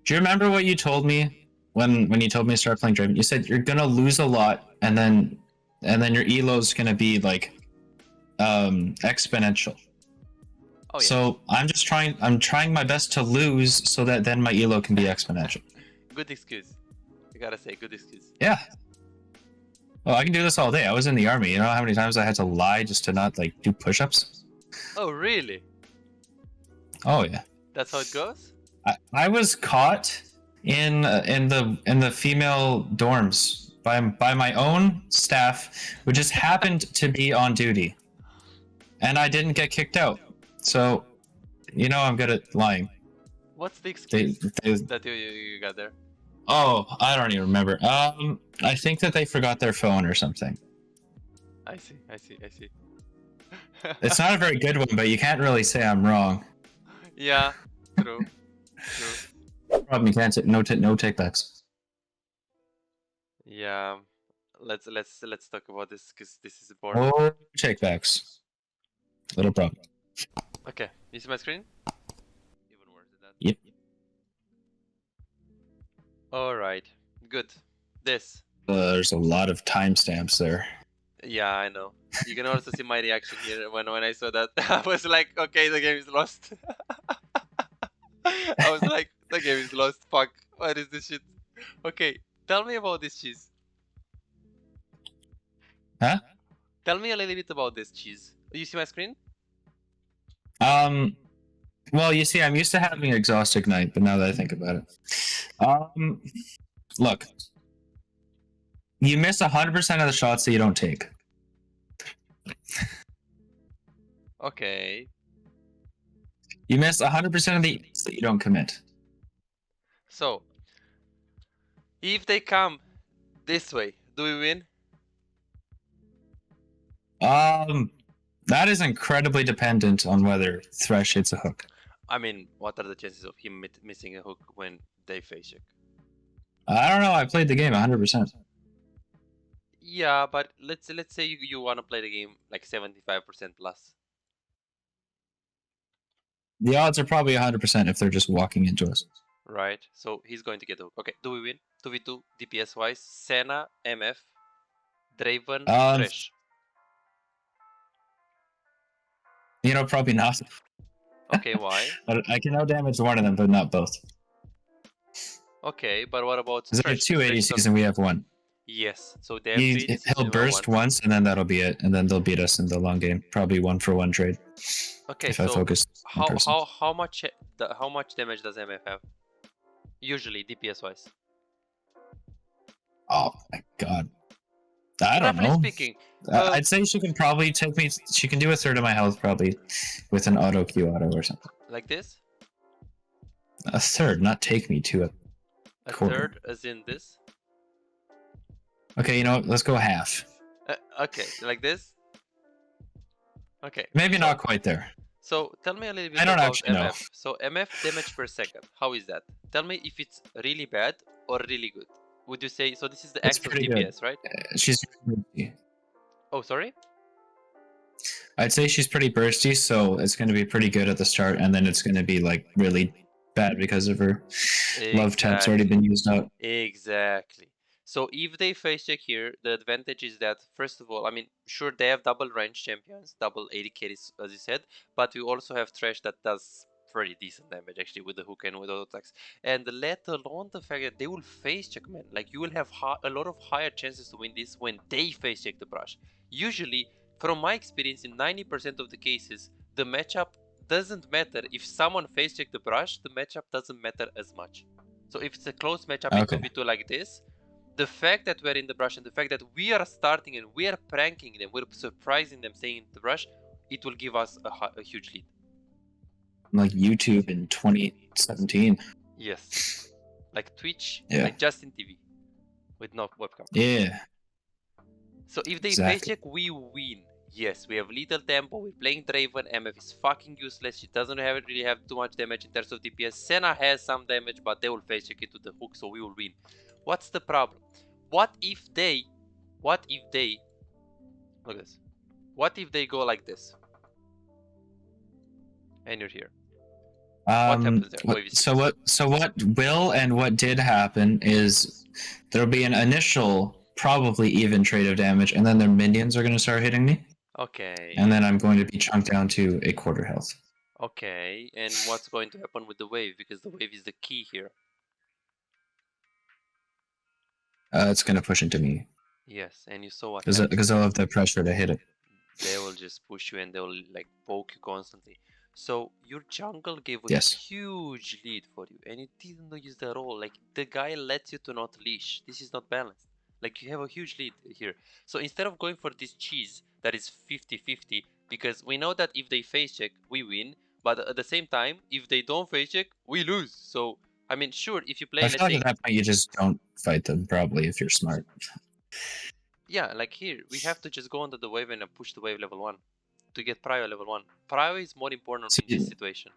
Do you remember what you told me when you told me to start playing Draven? You said you're gonna lose a lot, and then your elo's gonna be like exponential. Oh yeah. So I'm trying my best to lose so that then my elo can be exponential. Good excuse. You gotta say good excuse. Yeah. Well, I can do this all day. I was in the army. You know how many times I had to lie just to not like do push-ups? Oh really? Oh yeah. That's how it goes? I was caught in the female dorms by my own staff, who just happened to be on duty, and I didn't get kicked out. So, you know, I'm good at lying. What's the excuse They, that you got there? oh, I don't even remember. I think that they forgot their phone or something. I see. It's not a very good one, but you can't really say I'm wrong. Yeah, true. Problem, you can't no takebacks. Yeah, let's talk about this because this is important. Oh, takebacks. Little problem. Okay, you see my screen? Even worse than that. Yep. All right, good. This. There's a lot of timestamps there. Yeah, I know. You can also see my reaction here when I saw that. I was like, okay, the game is lost. I was like, the game is lost. Fuck, what is this shit? Okay, tell me about this cheese. Huh? Tell me a little bit about this cheese. You see my screen? Well, you see, I'm used to having exhaust ignite, but now that I think about it, look, you miss 100% of the shots that you don't take. Okay. You miss 100% of the that you don't commit. So, if they come this way, do we win? That is incredibly dependent on whether Thresh hits a hook. I mean, what are the chances of him missing a hook when they face check? I don't know. I played the game 100%. Yeah, but let's say you want to play the game like 75% plus. The odds are probably 100% if they're just walking into us. Right. So he's going to get the hook. Okay. Do we win? 2v2 DPS wise. Senna, MF, Draven, Thresh. You know, probably not. Okay, why? I can outdamage one of them, but not both. Okay, but what about There are two ADCs and we have one. Yes, so they have he'll burst once and then that'll be it, and then they'll beat us in the long game. Probably 1-for-1 trade. Okay, if so I focus how much damage does MF have? Usually DPS wise. Oh my god. I don't know. Speaking, I'd say she can probably take me. She can do a third of my health probably with an auto Q auto or something. Like this? A third, not take me to a quarter. Third, as in this? Okay, you know what? Let's go half. Okay, like this? Okay. Maybe not quite there. So tell me a little bit about MF. know. So MF damage per second. How is that? Tell me if it's really bad or really good. Would you say so? This is the actual DPS, right? She's. Oh, sorry. I'd say she's pretty bursty, so it's going to be pretty good at the start, and then it's going to be like really bad because of her love tap's already been used out. Exactly. So if they face check here, the advantage is that, first of all, I mean, sure, they have double range champions, double 80 carries, as you said, but we also have Thresh that does pretty decent damage, actually, with the hook and with auto attacks. And let alone the fact that they will face check, man. Like, you will have a lot of higher chances to win this when they face check the brush. Usually, from my experience, in 90% of the cases, the matchup doesn't matter. If someone face check the brush, the matchup doesn't matter as much. So if it's a close matchup in 2v2 like this, the fact that we're in the brush and the fact that we are starting and we are pranking them, we're surprising them staying in the brush, it will give us a huge lead. Like YouTube in 2017. Yes. Like Twitch, yeah. like Justin TV with no webcam. Yeah. So if they face check, we win. Yes, we have little tempo, we're playing Draven, MF is fucking useless, she doesn't really have too much damage in terms of DPS. Senna has some damage, but they will face check it to the hook, so we will win. What's the problem? What if they, look at this. What if they go like this? And you're here. What happens there? Wave is fixed. So what will and what did happen is there'll be an initial probably even trade of damage, and then their minions are going to start hitting me, Okay. and then I'm going to be chunked down to a quarter health. Okay, and what's going to happen with the wave? Because the wave is the key here. It's going to push into me. Yes, and you saw what because they'll have the pressure to hit it. They will just push you and they'll like poke you constantly. So your jungle gave a Yes. huge lead for you, and you didn't use that at all. Like the guy lets you to not leash. This is not balanced. Like you have a huge lead here. So instead of going for this cheese that is 50-50, because we know that if they face check, we win. But at the same time, if they don't face check, we lose. So I mean, sure, if you play, I feel like at that point you just don't fight them probably if you're smart. Yeah, like here, we have to just go under the wave and push the wave level 1 to get prio level 1. Prio is more important in this situation.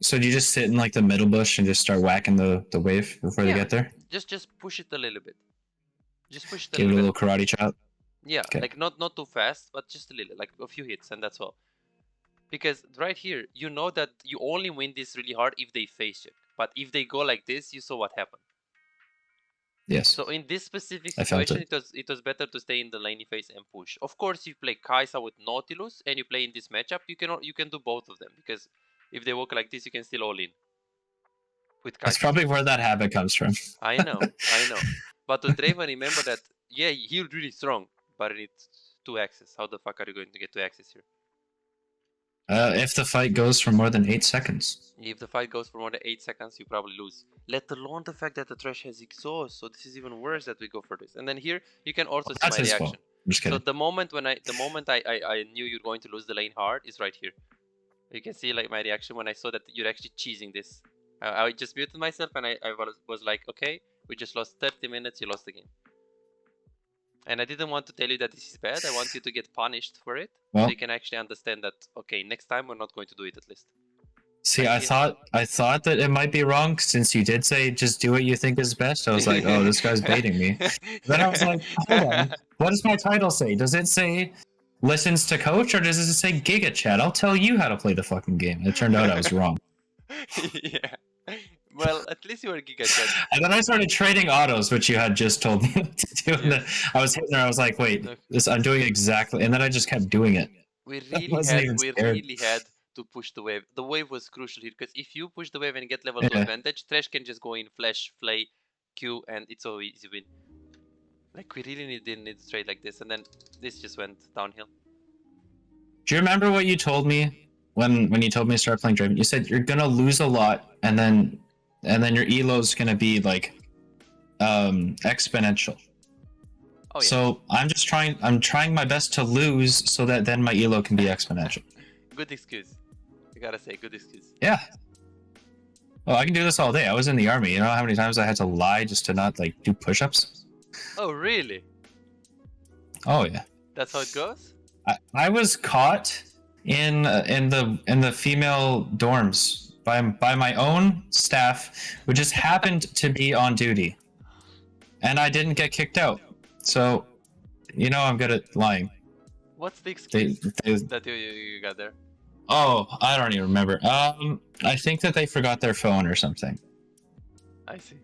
So do you just sit in like the middle bush and just start whacking the wave before they get there? Just push it a little bit. Just push it a Give little it a little karate chop. Yeah, okay. Like not too fast, but just a little, like a few hits, and that's all. Because right here, you know that you only win this really hard if they face check. But if they go like this, you saw what happened. Yes. So in this specific situation, it was better to stay in the laney phase and push. Of course, if you play Kai'Sa with Nautilus and you play in this matchup, you can do both of them, because if they work like this, you can still all in. With Kai'Sa. That's probably where that habit comes from. I know. But with Draven, remember that, yeah, he's really strong, but it needs 2 axes. How the fuck are you going to get 2 axes here? If the fight goes for more than 8 seconds. If the fight goes for more than 8 seconds, you probably lose. Let alone the fact that the Thresh has exhaust, so this is even worse that we go for this. And then here, you can also see my reaction. So the moment when I knew you're going to lose the lane hard is right here. You can see like my reaction when I saw that you're actually cheesing this. I just muted myself and I was like, okay, we just lost 30 minutes, you lost the game. And I didn't want to tell you that this is bad. I want you to get punished for it, so you can actually understand that, okay, next time we're not going to do it at least. See, I thought that it might be wrong since you did say just do what you think is best. I was like, oh, this guy's baiting me. Then I was like, hold on, what does my title say? Does it say listens to coach or does it say Giga Chat? I'll tell you how to play the fucking game. It turned out I was wrong. Yeah. Well, at least you were Giga Chat. And then I started trading autos, which you had just told me to do. Yes. I was hitting there. I was like, wait, I'm doing exactly. And then I just kept doing it. We really had to push the wave. The wave was crucial here, because if you push the wave and get level 2 advantage, Thresh can just go in flash, flay, Q, and it's so easy win. Like, we really didn't need to trade like this, and then this just went downhill. Do you remember what you told me when you told me to start playing Draven? You said you're gonna lose a lot, and then your elo's gonna be like exponential. Oh, yeah. So I'm trying my best to lose so that then my elo can be exponential. Good excuse. You gotta say, good excuse. Yeah. Well, I can do this all day. I was in the army. You know how many times I had to lie just to not like do push-ups? Oh, really? Oh yeah. That's how it goes? I was caught in the female dorms by my own staff, who just happened to be on duty, and I didn't get kicked out. So, you know, I'm good at lying. What's the excuse that you got there? Oh, I don't even remember. I think that they forgot their phone or something. I see.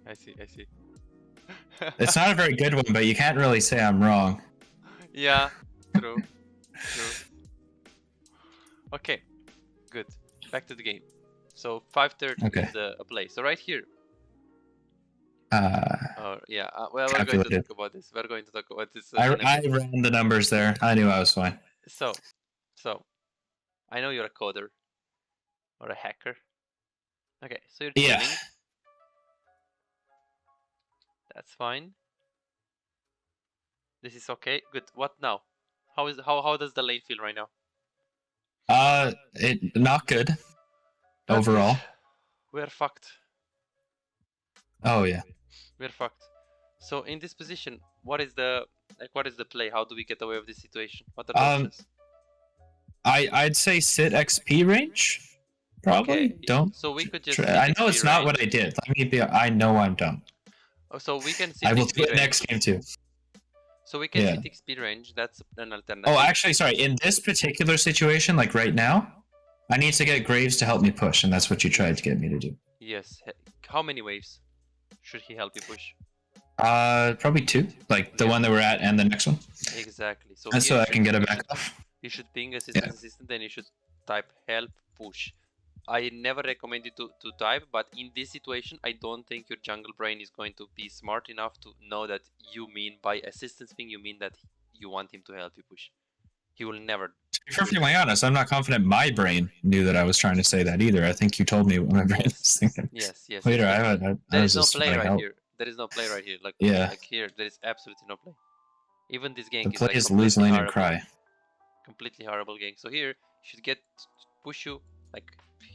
It's not a very good one, but you can't really say I'm wrong. Yeah, true. Okay, good. Back to the game. So 5:30 is a play. So right here. Yeah. Well, we're going to talk about this. We're going to talk about this. I ran the numbers there. I knew I was fine. So, I know you're a coder or a hacker. Okay, so you're teaming. Yeah. That's fine. This is okay. Good. What now? How does the lane feel right now? Not good. Overall. We're fucked. Oh yeah. We're fucked. So in this position, what is the play? How do we get away with this situation? What are the options? I'd say sit XP range. Probably. Okay. Don't. So we could just. I know it's not what I did. I know I'm dumb. Oh, so we can sit. I will do it next game too. So we can sit XP range. That's an alternative. Oh, actually, sorry. In this particular situation, like right now, I need to get Graves to help me push, and that's what you tried to get me to do. Yes. How many waves should he help you push? Probably 2, like the one that we're at and the next one. Exactly. So And so here I can get it back off. you should ping assistant, then you should type help push. I never recommend you to type, but in this situation, I don't think your jungle brain is going to be smart enough to know that you mean by assistance ping, you mean that you want him to help you push. He will never. To be perfectly honest, I'm not confident my brain knew that I was trying to say that either. I think you told me what my brain was thinking. Yes. Later, There is no play right here. There is no play right here. Like, yeah. like here, there is absolutely no play. Even this The gank play is is like lose lane and horrible. cry. Completely horrible gank. So here, you should get push you. Like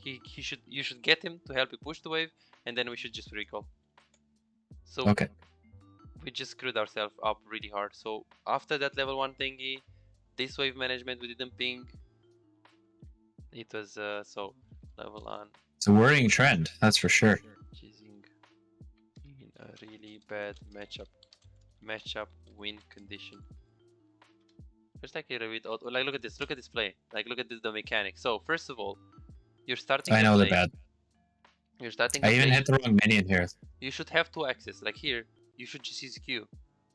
you should get him to help you push the wave, and then we should just recall. So okay. We just screwed ourselves up really hard. So after that level 1 thingy, this wave management we didn't ping. It was so level on. It's a worrying trend, that's for sure. Chasing in a really bad matchup win condition. Just like here with like look at this play. Like look at the mechanics. So first of all, you're starting. I know they're bad. You're starting. I even hit the wrong minion here. You should have 2 axes. Like here, you should just use Q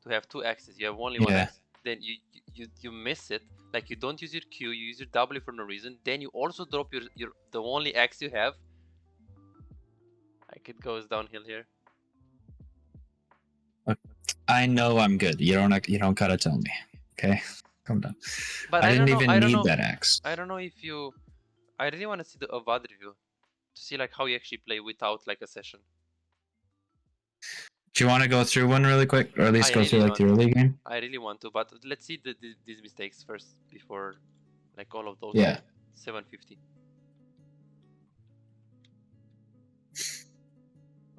to have 2 axes. You have only 1 axe. Then you miss it. Like you don't use your Q, you use your W for no reason. Then you also drop your the only axe you have. Like it goes downhill here. I know I'm good. You don't gotta tell me. Okay, calm down. But I didn't even need that axe. I don't know if you. I really want to see the VOD review to see like how you actually play without like a session. Do you want to go through one really quick, or at least go through like the early game? I really want to, but let's see these mistakes first before like all of those. Yeah. 750.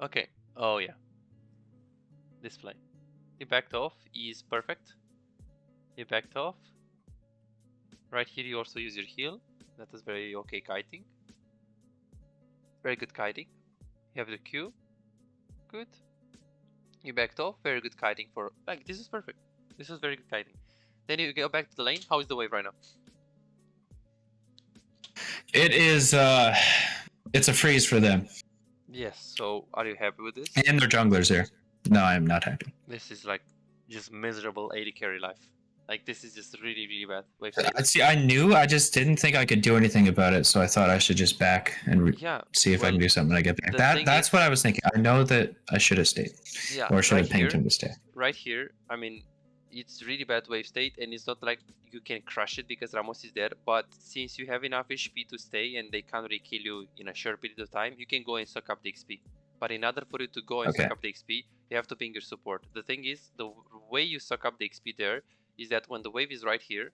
Okay. Oh yeah. This play. He backed off. E is perfect. He backed off. Right here you also use your heal. That was very okay kiting. Very good kiting. You have the Q. Good. You backed off. Very good kiting for like this is perfect. This is very good kiting. Then you go back to the lane. How is the wave right now? It is it's a freeze for them. Yes, so are you happy with this? And their junglers here. No, I am not happy. This is like just miserable AD carry life. Like this is just really, really bad. Wave see, I knew, I just didn't think I could do anything about it, so I thought I should just back and see if I can do something when I get back. That's what I was thinking. I know that I should have stayed. Yeah. Or should have pinged him to stay. Right here, I mean, it's really bad wave state, and it's not like you can crush it because Ramos is there, but since you have enough HP to stay and they can't really kill you in a short period of time, you can go and suck up the XP. But in order for you to go and suck up the XP, you have to ping your support. The thing is, the way you suck up the XP there is that when the wave is right here,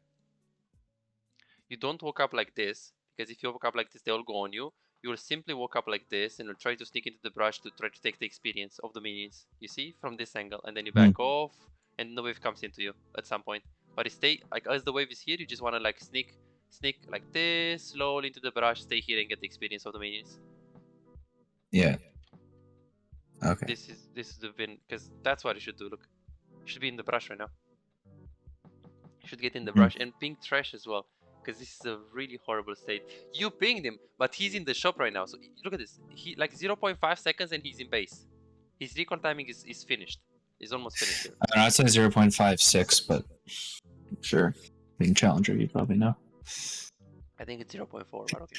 you don't walk up like this, because if you walk up like this, they all go on you. You will simply walk up like this and you'll try to sneak into the brush to try to take the experience of the minions, you see, from this angle, and then you back off, and the wave comes into you at some point. But stay, like as the wave is here, you just want to like sneak like this, slowly into the brush, stay here and get the experience of the minions. Yeah. Okay. This is the win, because that's what you should do. Look, you should be in the brush right now. You should get in the brush and ping trash as well, because this is a really horrible state. You pinged him, but he's in the shop right now. So look at this. He like 0.5 seconds and he's in base. His recall timing is finished. He's almost finished here. I don't know, I'd say 0.56, but sure. Being challenger, you probably know. I think it's 0.4, but okay.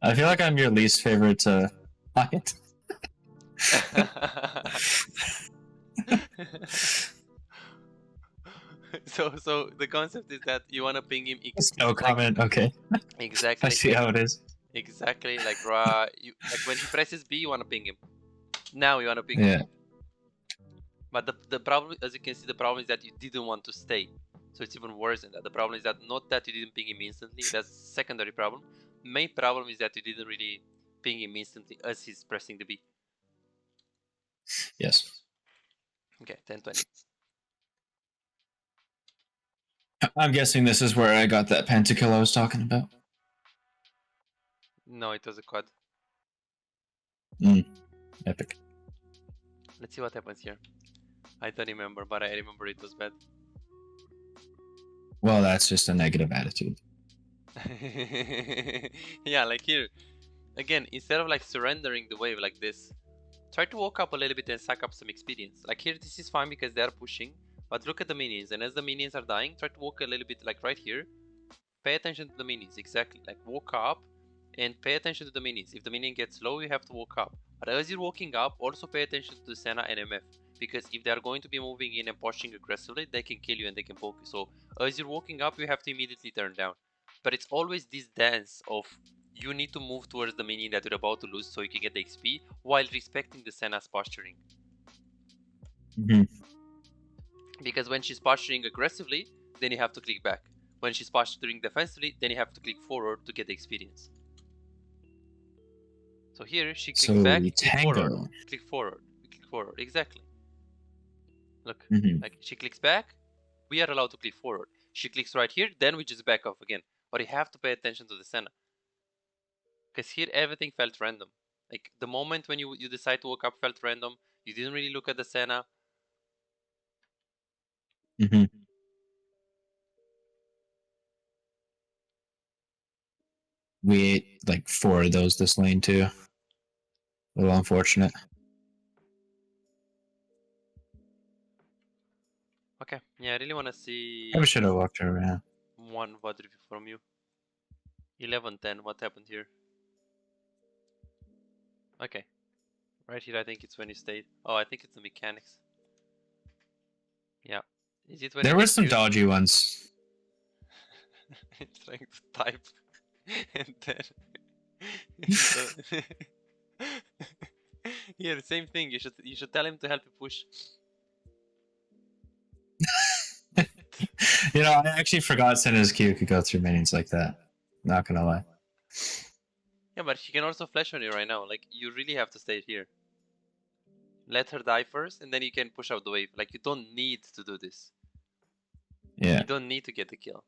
I feel like I'm your least favorite client. So the concept is that you want to ping him. No comment. Okay. Exactly. I see how it is. Exactly. Like like when he presses B, you want to ping him. Now you want to ping him. But the problem, as you can see, the problem is that you didn't want to stay. So it's even worse than that. The problem is that not that you didn't ping him instantly. That's secondary problem. Main problem is that you didn't really ping him instantly as he's pressing the B. Yes. Okay, 10-20. I'm guessing this is where I got that pentakill I was talking about. No, it was a quad. Epic. Let's see what happens here. I don't remember, but I remember it was bad. Well, that's just a negative attitude. Yeah, like here. Again, instead of like surrendering the wave like this, try to walk up a little bit and suck up some experience. Like here, this is fine because they're pushing, but look at the minions, and as the minions are dying, try to walk a little bit like right here. Pay attention to the minions, exactly. Like walk up and pay attention to the minions. If the minion gets low, you have to walk up. But as you're walking up, also pay attention to the Senna and MF. Because if they're going to be moving in and pushing aggressively, they can kill you and they can poke you. So as you're walking up, you have to immediately turn down. But it's always this dance of you need to move towards the minion that you're about to lose so you can get the XP while respecting the Senna's posturing. Because when she's posturing aggressively, then you have to click back. When she's posturing defensively, then you have to click forward to get the experience. So here she clicks So back, we click forward, tango. click forward, click forward. Exactly. Look, Mhm. like she clicks back, we are allowed to click forward. She clicks right here, then we just back off again. But you have to pay attention to the Senna. Because here everything felt random. Like the moment when you decide to walk up felt random. You didn't really look at the Senna. We ate like 4 of those this lane too. A little unfortunate. Okay, yeah, I really want to see Maybe should have walked over. Yeah. one VOD review from you. 11-10, what happened here? Okay, right here I think it's when you stayed. Oh, I think it's the mechanics. Yeah, is it when There you were get some used? dodgy ones. It's trying to type and then yeah, the same thing. You should tell him to help you push. You know, I actually forgot Senna's Q could go through minions like that. Not gonna lie. Yeah, but she can also flash on you right now. Like you really have to stay here. Let her die first, and then you can push out the wave. Like you don't need to do this. Yeah. You don't need to get the kill.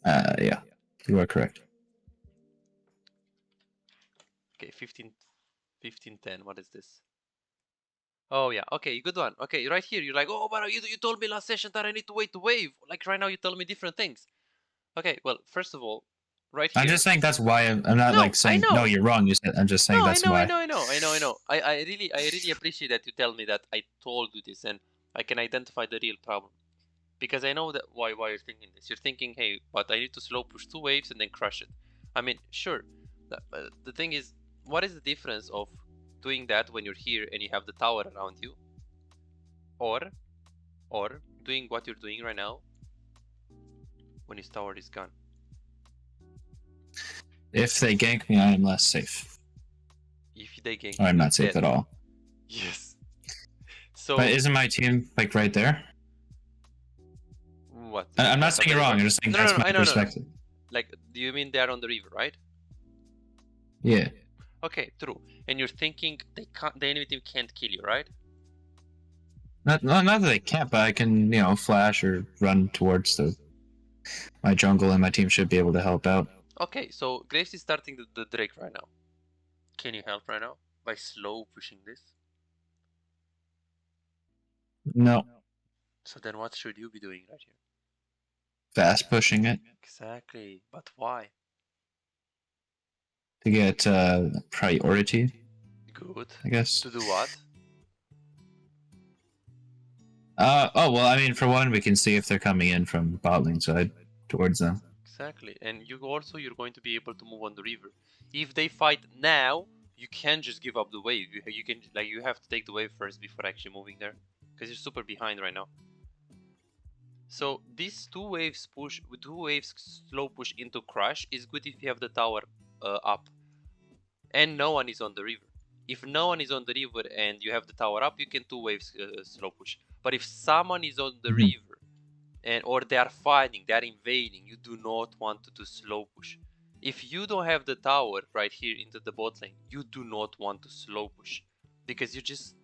Yeah. You are correct. Okay, 15-10. What is this? Oh yeah, okay, good one. Okay, right here, you're like, oh, but you told me last session that I need to wait to wave. Like right now, you tell me different things. Okay, well, first of all, right here. I'm just saying that's why I'm not No, like I saying no, know. you're wrong. You said I'm just saying No, that's why. I know. I really appreciate that you tell me that I told you this and I can identify the real problem. Because I know that why you're thinking this. You're thinking, hey, but I need to slow push 2 waves and then crush it. I mean, sure. The thing is, what is the difference of doing that when you're here and you have the tower around you? Or doing what you're doing right now when his tower is gone? If they gank me, I am less safe. If they gank I'm you, not safe dead. at all. Yes. So But isn't my team like right there? what? I'm not Like saying on you're the wrong. river? I'm just saying No, that's my I know. perspective. Like, do you mean they're on the river, right? Yeah. Okay, true. And you're thinking the enemy team can't kill you, right? Not that they can't, but I can, you know, flash or run towards my jungle, and my team should be able to help out. Okay, so Graves is starting the Drake right now. Can you help right now by slow pushing this? No. So then what should you be doing right here? Fast pushing it Exactly, but why? to get priority, Good. I guess. To do what? Oh well, I mean, for one, we can see if they're coming in from bot lane side towards them. Exactly, and you're going to be able to move on the river. If they fight now, you can't just give up the wave. You have to take the wave first before actually moving there, because you're super behind right now. So these two waves slow push into crush is good if you have the tower up, and no one is on the river. If no one is on the river and you have the tower up, you can 2 waves slow push. But if someone is on the river or they are fighting, they are invading, you do not want to do slow push. If you don't have the tower right here into the bot lane, you do not want to slow push, because you're just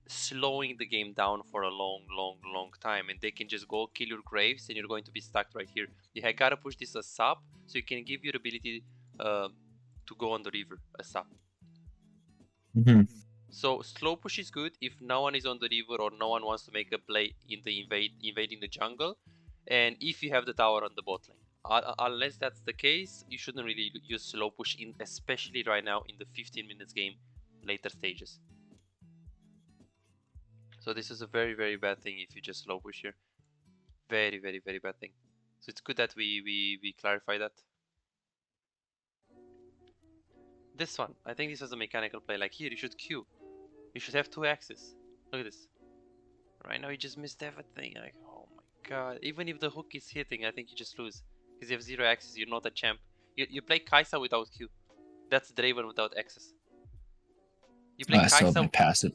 slowing the game down for a long time, and they can just go kill your Graves and you're going to be stuck right here. You gotta push this as sub so you can give your ability to go on the river as sub. So slow push is good if no one is on the river or no one wants to make a play in the invading the jungle, and if you have the tower on the bot lane. Unless that's the case, you shouldn't really use slow push in, especially right now in the 15 minutes game, later stages. So this is a very, very bad thing if you just slow push here. Very, very, very bad thing. So it's good that we clarify that. This one, I think this was a mechanical play. Like here, you should Q. You should have 2 axes. Look at this. Right now you just missed everything. Like, oh my god. Even if the hook is hitting, I think you just lose. Because you have 0 axes, you're not a champ. You play Kaisa without Q. That's Draven without axes. You play I still have Kaisa. my passive.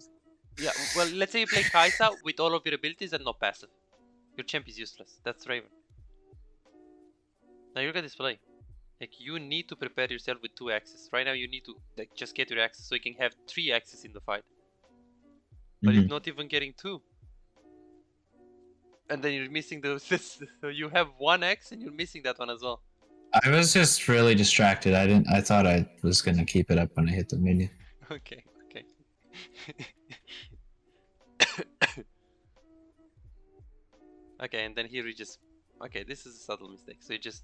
Yeah, well, let's say you play Kaisa with all of your abilities and no passive. Your champ is useless. That's Draven. Now you look at this play. Like, you need to prepare yourself with 2 axes. Right now you need to like just get your axes so you can have 3 axes in the fight. But you're not even getting 2. And then you're missing this. So you have 1 axe and you're missing that one as well. I was just really distracted. I thought I was gonna keep it up when I hit the minion. Okay, okay. Okay, and then here we just... Okay, this is a subtle mistake. So you just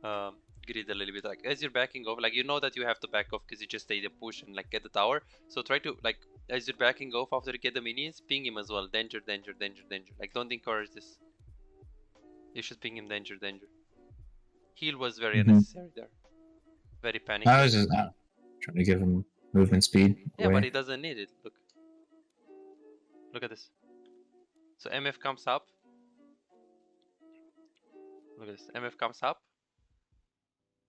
grid a little bit. Like, as you're backing off, like, you know that you have to back off because you just stay the push and, like, get the tower. So try to, like, as you're backing off after you get the minions, ping him as well. Danger, danger, danger, danger. Like, don't encourage this. You should ping him danger, danger. Heal was very unnecessary there. Very panicky. I was just trying to give him movement speed. Yeah, but he doesn't need it. Look. Look at this. So MF comes up. Look at this. MF comes up.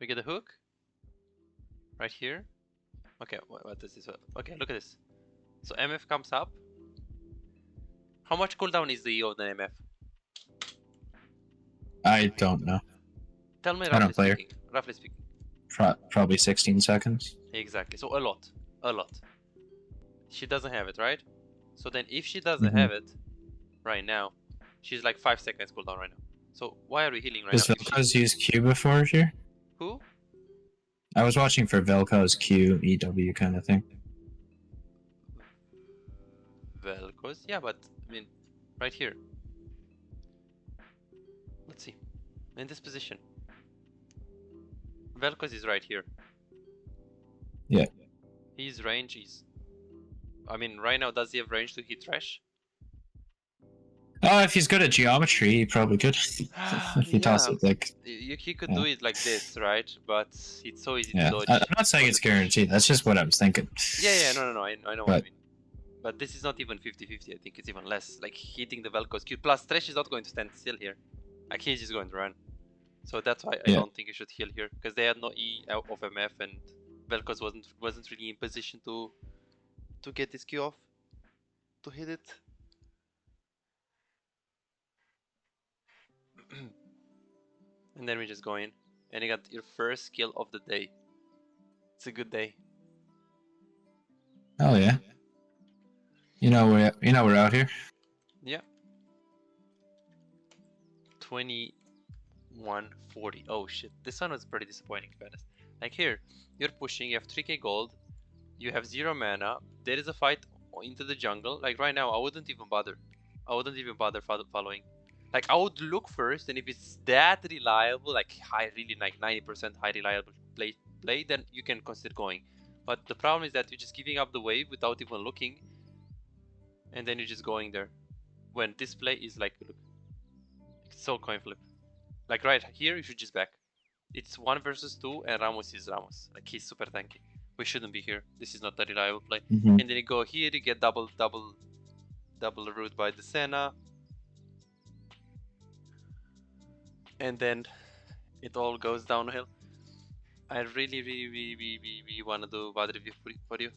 We get a hook. Right here. Okay, what is this? Okay, look at this. So MF comes up. How much cooldown is the E of the MF? I don't know. Tell me roughly speaking. Roughly speaking. Probably 16 seconds. Exactly. So a lot. A lot. She doesn't have it, right? So then if she doesn't have it right now, she's like 5 seconds cooldown right now. So why are we healing right Does now? Velko's used Q before here? Who? I was watching for Velko's Q, EW kind of thing. Velko's? Yeah, but I mean, right here. Let's see. In this position. Velko's is right here. Yeah. His range is... I mean, right now, does he have range to hit Thresh? Oh, if he's good at geometry, he probably could. If he toss it like... He could do it like this, right? But it's so easy to Yeah, dodge. I'm not saying it's guaranteed. That's just what I was thinking. Yeah, no, I know what I mean. But this is not even 50-50, I think it's even less. Like, hitting the Velko's Q. Plus, Thresh is not going to stand still here. Like, he's just going to run. So that's why I don't think you should heal here. Because they had no E out of MF and Velko's wasn't really in position to get this Q off. To hit it. And then we just go in. And you got your first kill of the day. It's a good day. Oh yeah. You know we're out here. Yeah. 2140. Oh shit. This one was pretty disappointing to be honest. Like here, you're pushing, you have 3k gold, you have 0 mana, there is a fight into the jungle. Like right now, I wouldn't even bother. I wouldn't even bother following. Like I would look first, and if it's that reliable, like really like 90% high reliable play, then you can consider going. But the problem is that you're just giving up the wave without even looking, and then you're just going there. When this play is like, look, it's so coin flip. Like right here, you should just back. It's 1 versus 2, and Ramos is Ramos. Like he's super tanky. We shouldn't be here. This is not a reliable play. And then you go here, you get double root by the Senna. And then it all goes downhill. I really want to do VOD review for you.